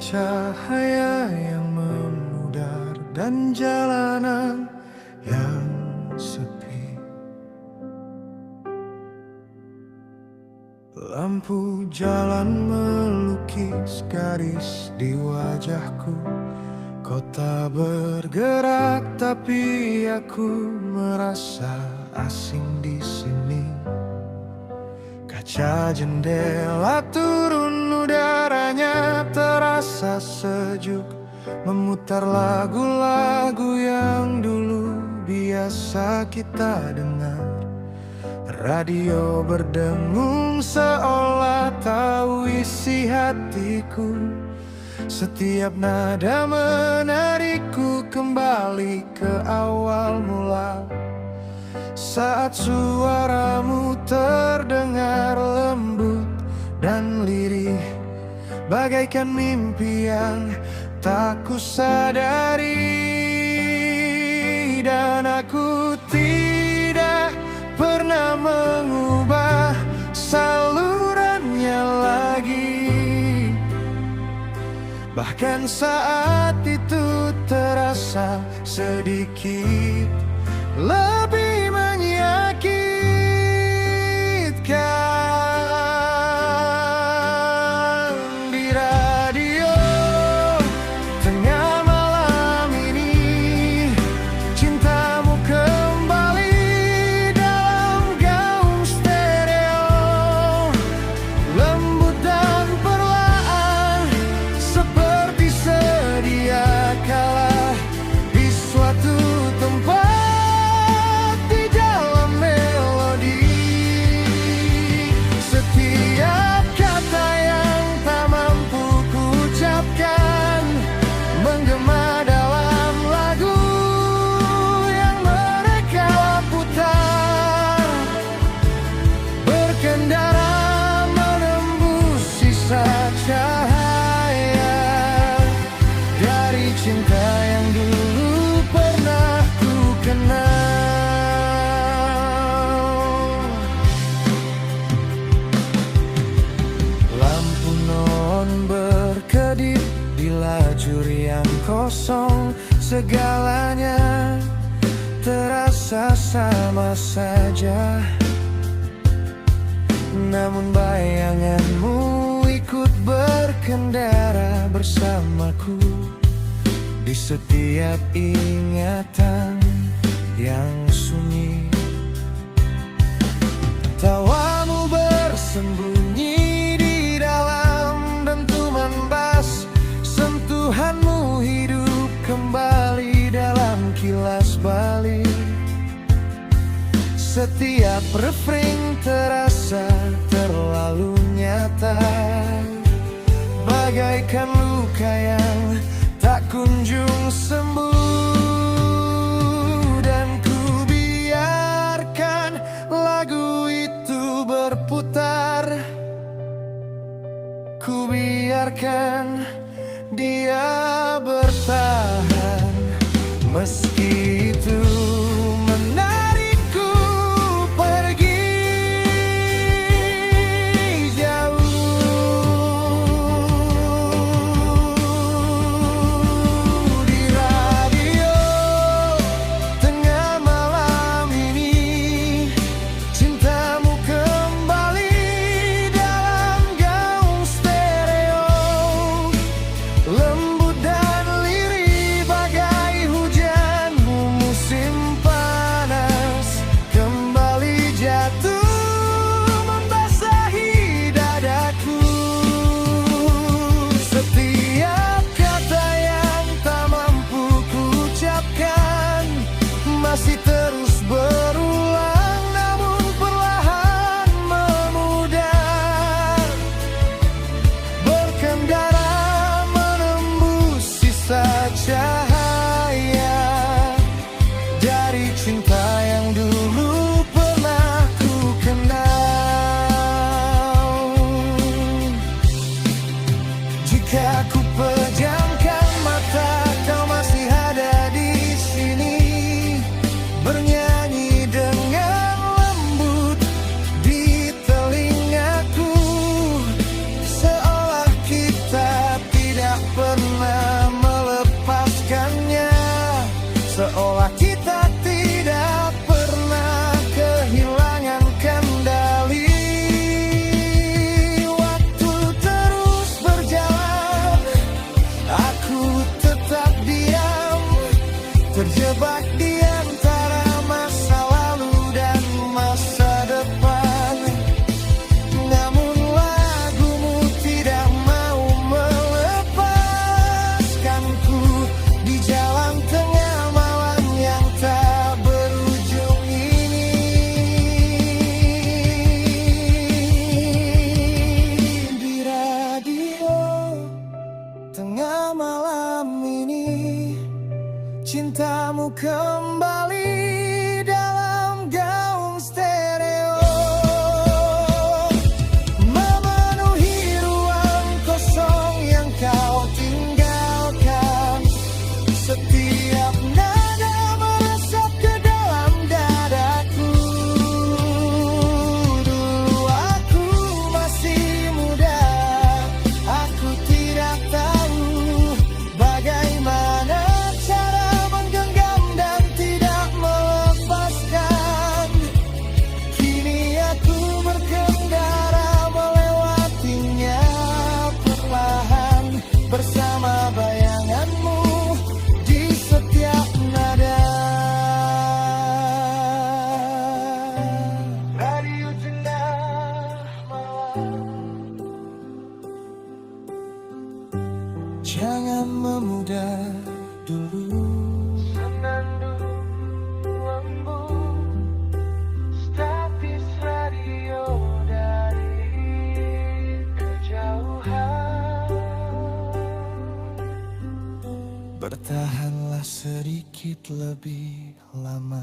cahaya yang memudar dan jalanan yang sepi. Lampu jalan melukis garis di wajahku. Kota bergerak tapi aku merasa asing di sini. Kaca jendela turun, udaranya terasa sejuk, memutar lagu-lagu yang dulu biasa kita dengar. Radio berdengung seolah tahu isi hatiku. Setiap nada menarikku kembali ke awal mula. Saat suaramu terdengar lembut dan lirih, bagaikan mimpi yang tak kusadari. Dan aku tidak pernah mengubah salurannya lagi. Bahkan saat itu terasa sedikit lebih menyakitkan. Di radio tengah malam ini, cintamu kembali dalam gaung stereo. Lembut dan perlahan seperti sedia kala di suatu tempat. Cinta yang dulu pernah ku kenal. Lampu neon berkedip di lajur yang kosong. Segalanya terasa sama saja, namun bayanganmu ikut berkendara bersamaku. Di setiap ingatan yang sunyi, tawamu bersembunyi di dalam dentuman bass. Sentuhanmu hidup kembali dalam kilas balik. Setiap refrain terasa terlalu nyata, bagaikan luka yang tak kunjung sembuh. Dan ku biarkan lagu itu berputar, ku biarkan dia bertahan, meski itu menarikku pergi jauh. Lembut dan lirih bagai hujan terjebak di antara masa lalu dan masa depan. Namun lagumu tidak mau melepaskanku di jalan tengah malam yang tak berujung ini. Di radio tengah malam ini, cintamu kembali dalam gaung stereo, memenuhi ruang kosong yang kau tinggalkan. Setiap nada meresap ke dalam dadaku. Dulu aku masih muda, aku tidak tahu bagaimana cara menggenggam dan tidak melepaskan. Kini aku berkendara melewatinya perlahan, bersama bayanganmu di setiap nada. Radio tengah malam, jangan memudah dulu. Senandung lembut, statis radio dari kejauhan. Bertahanlah sedikit lebih lama.